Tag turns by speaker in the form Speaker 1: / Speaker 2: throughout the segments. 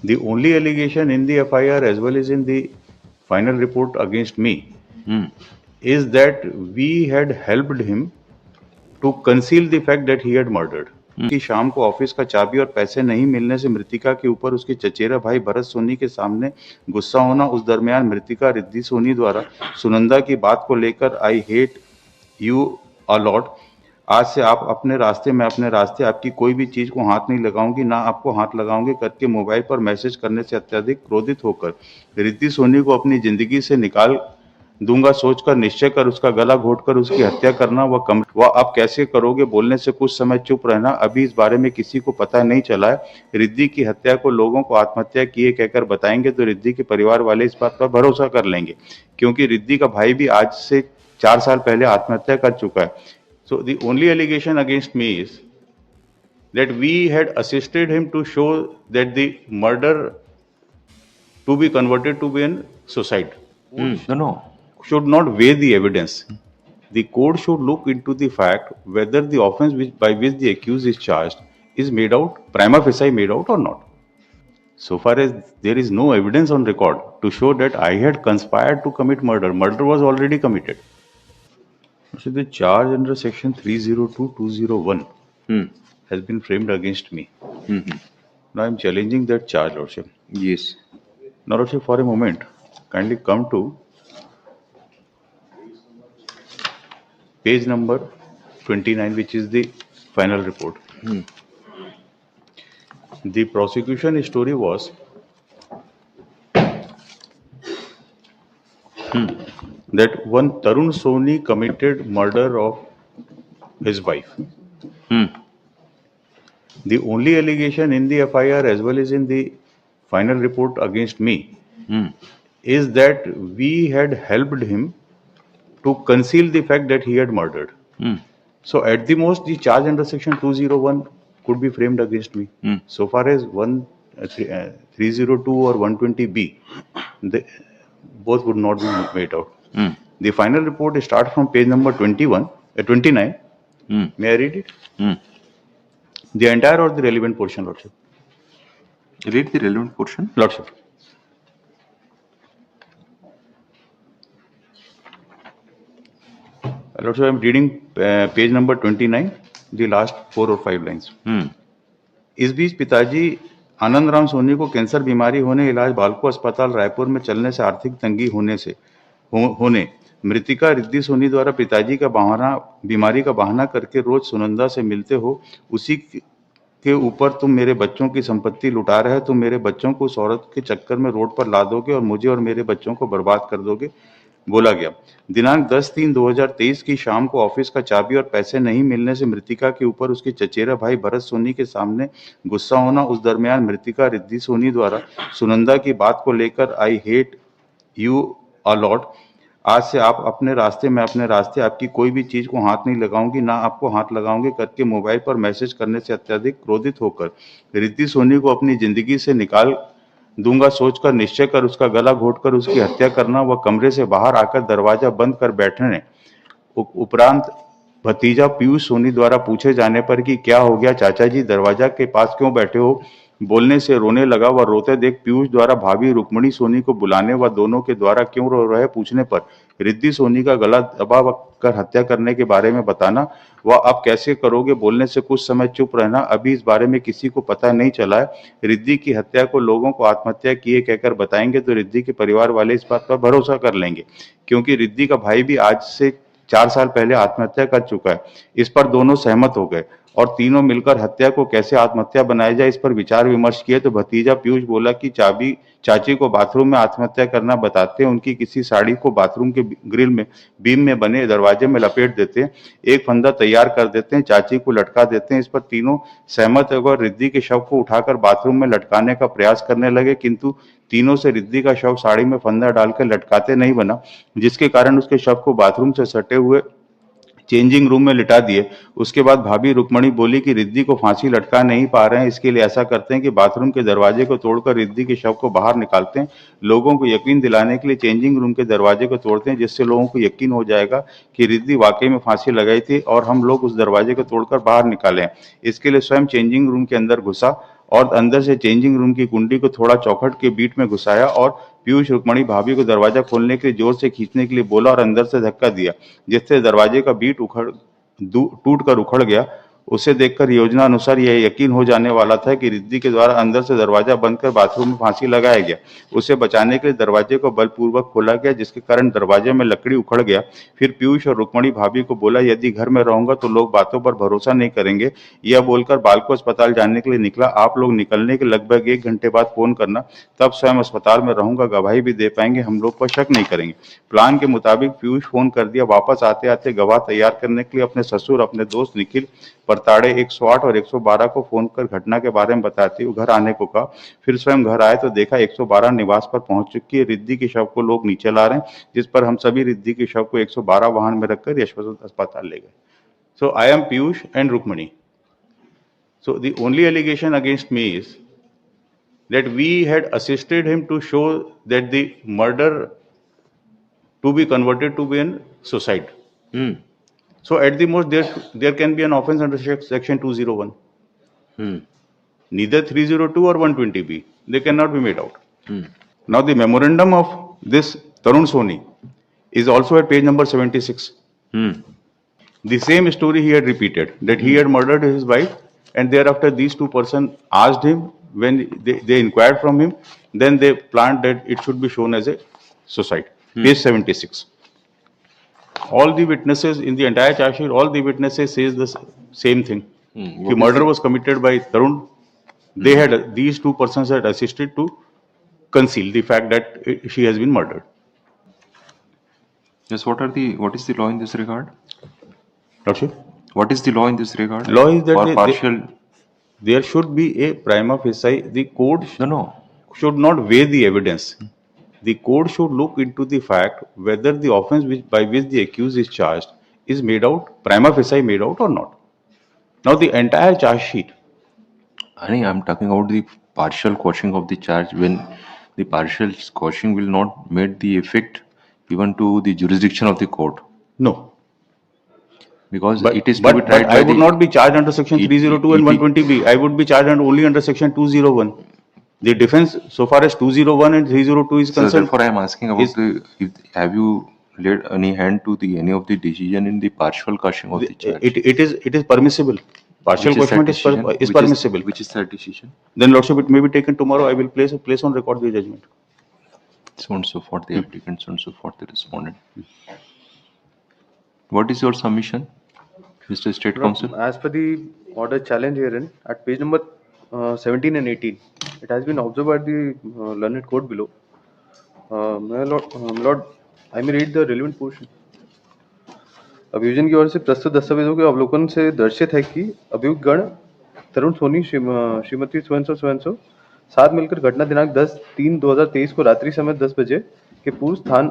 Speaker 1: The only allegation in the FIR as well as in the final report against me is that we had helped him to conceal the fact that he had murdered. कि शाम को office का चाबी और पैसे नहीं मिलने से मृतिका के ऊपर उसके चचेरा भाई भरत सोनी के सामने गुस्सा होना, उस दरमियान मृतिका रिद्धि सोनी द्वारा सुनंदा की बात को लेकर आई हेट यू अलॉट, आज से आप अपने रास्ते मैं अपने रास्ते, आपकी कोई भी चीज को हाथ नहीं लगाऊंगी, ना आपको हाथ लगाऊंगी करके मोबाइल पर मैसेज करने से अत्यधिक क्रोधित होकर रिद्धि सोनी को अपनी जिंदगी से निकाल दूंगा सोचकर निश्चय कर उसका गला घोटकर उसकी हत्या करना वह आप कैसे करोगे बोलने से कुछ समय चुप रहना, अभी इस बारे में किसी को पता नहीं चला है। रिद्धि की हत्या को लोगों को आत्महत्या किए कहकर बताएंगे तो रिद्धि के परिवार वाले इस बात पर भरोसा कर लेंगे, क्योंकि रिद्धि का भाई भी आज से 4 साल पहले आत्महत्या कर चुका है। So the only allegation against me is that we had assisted him to show that the murder to be converted to be an suicide.
Speaker 2: No.
Speaker 1: Should not weigh the evidence. The court should look into the fact whether the offence by which the accused is charged is made out, prima facie made out or not. So far as there is no evidence on record to show that I had conspired to commit murder, murder was already committed. So the charge under section 302(201) has been framed against me. Now I am challenging that charge, Lordship.
Speaker 2: Yes.
Speaker 1: Now, Lordship, for a moment, kindly come to page number 29, which is the final report. The prosecution story was that one Tarun Soni committed murder of his wife. The only allegation in the FIR as well as in the final report against me is that we had helped him to conceal the fact that he had murdered. So at the most, the charge under section 201 could be framed against me. So far as 302 or 120B, both would not be made out. The final report starts from page number 29. May I read it? The entire or the relevant portion, Lordship?
Speaker 2: Read the relevant portion.
Speaker 1: Lordship. Lordship, I am reading page number 29, the last 4 or 5 lines. इस बीच पिताजी आनंद राम सोनी को cancer बीमारी होने, इलाज बालको अस्पताल रायपुर में चलने से आर्थिक तंगी होने मृतिका रिद्धि सोनी द्वारा पिताजी का बीमारी का बहाना करके रोज सुनंदा से मिलते हो, उसी के ऊपर तुम मेरे बच्चों की संपत्ति लुटा रहे हो, तुम मेरे बच्चों को उस औरत के चक्कर में रोड पर ला दोगे और मुझे और मेरे बच्चों को बर्बाद कर दोगे, बोला गया। दिनांक 10/3/2023 की शाम को ऑफिस का चाबी और पैसे नहीं मिलने से मृतिका के ऊपर उसके चचेरा भाई भरत सोनी के सामने गुस्सा होना, उस दरमियान मृतिका रिद्धि सोनी द्वारा सुनंदा की बात को लेकर आई हेट यू अलॉट, आज से आप अपने रास्ते मैं अपने रास्ते, आपकी कोई भी चीज को हाथ नहीं लगाऊंगी, ना आपको हाथ लगाऊंगी करके मोबाइल पर मैसेज करने से अत्यधिक क्रोधित होकर रिद्धि सोनी को अपनी जिंदगी से निकाल दूंगा सोचकर निश्चय कर उसका गला घोटकर उसकी हत्या करना व कमरे से बाहर आकर दरवाजा बंद कर बैठने उपरांत भतीजा पीयूष सोनी द्वारा पूछे जाने पर कि क्या हो गया चाचा जी, दरवाजा के पास क्यों बैठे हो, बोलने से रोने लगा व रोते देख पीयूष द्वारा भाभी रुक्मणी सोनी को बुलाने व दोनों के द्वारा क्यों रो रहे पूछने पर रिद्धि सोनी का गला दबा कर हत्या करने के बारे में बताना, वह आप कैसे करोगे बोलने से कुछ समय चुप रहना, अभी इस बारे में किसी को पता नहीं चला है। रिद्धि की हत्या को लोगों को आत्महत्या किए कहकर बताएंगे तो रिद्धि के परिवार वाले इस बात पर भरोसा कर लेंगे, क्योंकि रिद्धि का भाई भी आज से 4 साल पहले आत्महत्या कर चुका है। इस पर दोनों सहमत हो गए और तीनों मिलकर हत्या को कैसे आत्महत्या बनाया जाए इस पर विचार विमर्श किए तो भतीजा पीयूष बोला कि चाची को बाथरूम में आत्महत्या करना बताते हैं, उनकी किसी साड़ी को बाथरूम के ग्रिल में बीम में बने दरवाजे में लपेट देते हैं, एक फंदा तैयार कर देते हैं, चाची को लटका देते हैं। इस पर तीनों सहमत होकर रिद्धि के शव को उठाकर बाथरूम में लटकाने का प्रयास करने लगे, किंतु तीनों से रिद्धि का शव साड़ी में फंदा डालकर लटकाते नहीं बना, जिसके कारण उसके शव को बाथरूम से सटे हुए चेंजिंग रूम में लिटा दिए। उसके बाद भाभी रुक्मणी बोली कि रिद्धि को फांसी लटका नहीं पा रहे हैं, इसके लिए ऐसा करते हैं कि बाथरूम के दरवाजे को तोड़कर रिद्धि के शव को बाहर निकालते हैं, लोगों को यकीन दिलाने के लिए चेंजिंग रूम के दरवाजे को तोड़ते हैं, जिससे लोगों को यकीन हो जाएगा कि रिद्धि वाकई में फांसी लगाई थी और हम लोग उस दरवाजे को तोड़कर बाहर निकाले हैं। इसके लिए स्वयं चेंजिंग रूम के अंदर घुसा और अंदर से चेंजिंग रूम की कुंडी को थोड़ा चौखट के बीट में घुसाया और पीयूष रुक्मणी भाभी को दरवाजा खोलने के लिए जोर से खींचने के लिए बोला और अंदर से धक्का दिया, जिससे दरवाजे का बीट टूट कर उखड़ गया। उसे देखकर योजना अनुसार यह यकीन हो जाने वाला था कि रिद्धि के द्वारा अंदर से दरवाजा बंद कर बाथरूम में फांसी लगाया गया। उसे बचाने के लिए दरवाजे को बलपूर्वक खोला गया, जिसके कारण दरवाजे में लकड़ी उखड़ गया। फिर पीयूष और रुक्मणी भाभी को बोला, यदि घर में रहूंगा तो लोग बातों पर भरोसा नहीं करेंगे। यह बोलकर बालको अस्पताल जाने के लिए निकला। आप लोग निकलने के लगभग 1 घंटे बाद फोन करना, तब स्वयं अस्पताल में रहूंगा, गवाही भी दे पाएंगे, हम लोग पर शक नहीं करेंगे। प्लान के मुताबिक पीयूष फोन कर दिया। वापस आते आते गवाह तैयार करने के लिए अपने ससुर, अपने दोस्त निखिल परताड़े 108 और 112 को फोन कर घटना के बारे में बताते हुए घर आने को कहा। फिर स्वयं घर आए तो देखा 112 निवास पर पहुंच चुकी है। रिद्धि के शव को लोग नीचे ला रहे हैं, जिस पर हम सभी रिद्धि के शव को 112 वाहन में रखकर यशवंत अस्पताल ले गए। So I am Piyush and Rukmani. So the only allegation against me is that we had assisted him to show that the murder to be converted to be an suicide.
Speaker 2: Hmm.
Speaker 1: So at the most there can be an offence under section 201.
Speaker 2: Hmm.
Speaker 1: Neither 302 or 120B. They cannot be made out.
Speaker 2: Hmm.
Speaker 1: Now the memorandum of this Tarun Soni is also at page number 76.
Speaker 2: Hmm.
Speaker 1: The same story he had repeated, that he had murdered his wife, and thereafter these two persons asked him, when they inquired from him, then they planned that it should be shown as a suicide. Page 76. All the witnesses in the entire charge sheet, all the witnesses says the same thing. The murder was committed by Tarun. They had, these two persons had assisted to conceal the fact that she has been murdered.
Speaker 2: Yes, what is the law in this regard?
Speaker 1: Lordship?
Speaker 2: What is the law in this regard?
Speaker 1: Law is that
Speaker 2: or partial.
Speaker 1: There should be a prima facie. The court
Speaker 2: No.
Speaker 1: should not weigh the evidence. The court should look into the fact whether the offence by which the accused is charged is made out, prima facie made out or not. Now the entire charge sheet.
Speaker 2: I'm talking about the partial quashing of the charge, when the partial quashing will not make the effect even to the jurisdiction of the court,
Speaker 1: No.
Speaker 2: because
Speaker 1: But,
Speaker 2: it is to
Speaker 1: but,
Speaker 2: be tried
Speaker 1: but
Speaker 2: by
Speaker 1: I would not be charged under section 302 and
Speaker 2: it-
Speaker 1: 120B. I would be charged only under section 201. The defense, so far as 201 and 302 is
Speaker 2: So
Speaker 1: concerned,
Speaker 2: therefore, I am asking about
Speaker 1: is-
Speaker 2: have you laid any hand to any of the decision in the partial quashing of the charge?
Speaker 1: it is permissible. Partial
Speaker 2: Which is that
Speaker 1: quashment
Speaker 2: decision?
Speaker 1: is permissible.
Speaker 2: Which is that decision?
Speaker 1: Then Lordship, it may be taken tomorrow. I will place on record the judgment.
Speaker 2: So on and so forth, the applicant, so on and so forth, the respondent. What is your submission, Mr. State Counsel?
Speaker 3: As per the order challenge herein, at page number 17 and 18, it has been observed by the learned court below. My Lord, I may read the relevant portion. अभियोजन की ओर से प्रस्तुत दस्तावेजों के अवलोकन से दर्शित है कि अभियुक्त गण तरुण सोनी, श्रीमती स्वयं साथ मिलकर घटना दिनांक 10/3/2023 को रात्रि समय 10 बजे के पूर्व स्थान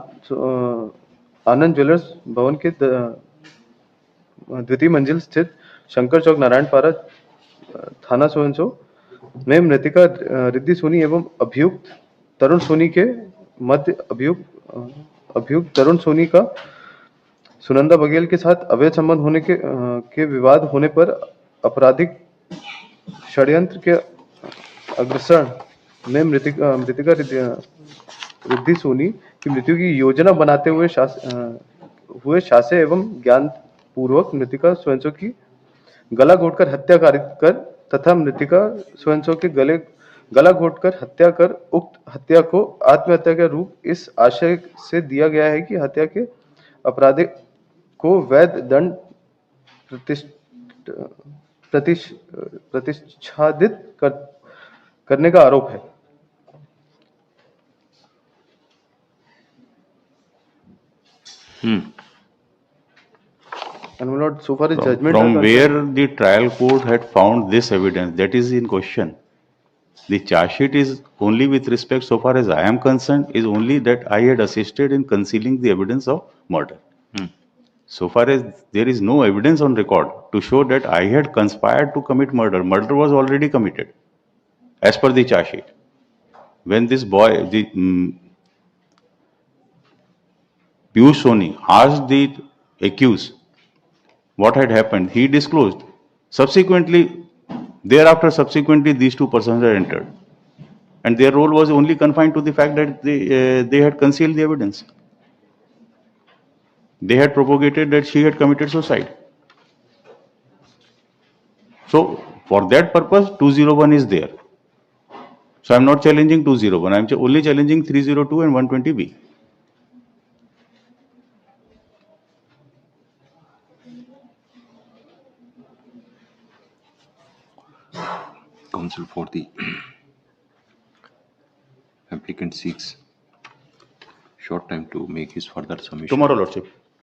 Speaker 3: आनंद ज्वेलर्स भवन के द्वितीय मंजिल स्थित शंकर चौक नारायणपारा थाना स्वयं में मृतिका रिद्धि सोनी एवं अभियुक्त तरुण सोनी के मध्य अभियुक्त तरुण सोनी का सुनंदा बघेल के साथ अवैध संबंध होने के विवाद होने पर आपराधिक षड्यंत्र के अग्रसर में मृतिका रिद्धि सोनी की मृत्यु की योजना बनाते हुए शासे एवं ज्ञान पूर्वक मृतिका स्वयं की गला घोटकर हत्या कर तथा मृतिका स्वयं के गला घोटकर हत्या कर उक्त हत्या को आत्महत्या का रूप इस आशय से दिया गया है कि हत्या के अपराधी को वैध दंड प्रतिच्छादित करने का आरोप है। And my lord, so far as judgment
Speaker 1: From
Speaker 3: are
Speaker 1: where
Speaker 3: concerned-
Speaker 1: the trial court had found this evidence, that is in question. The charge sheet is only with respect, so far as I am concerned, is only that I had assisted in concealing the evidence of murder. So far as there is no evidence on record to show that I had conspired to commit murder. Murder was already committed, as per the charge sheet. When this boy, the Piyush Soni, asked the accused what had happened, he disclosed. Subsequently, Thereafter, subsequently, these two persons are entered, and their role was only confined to the fact that they had concealed the evidence. They had propagated that she had committed suicide. So, for that purpose, 201 is there. So, I'm not challenging 201. I'm only challenging 302 and 120B.
Speaker 2: Counsel for the applicant seeks short time to make his further submission.
Speaker 1: Tomorrow, Lordship.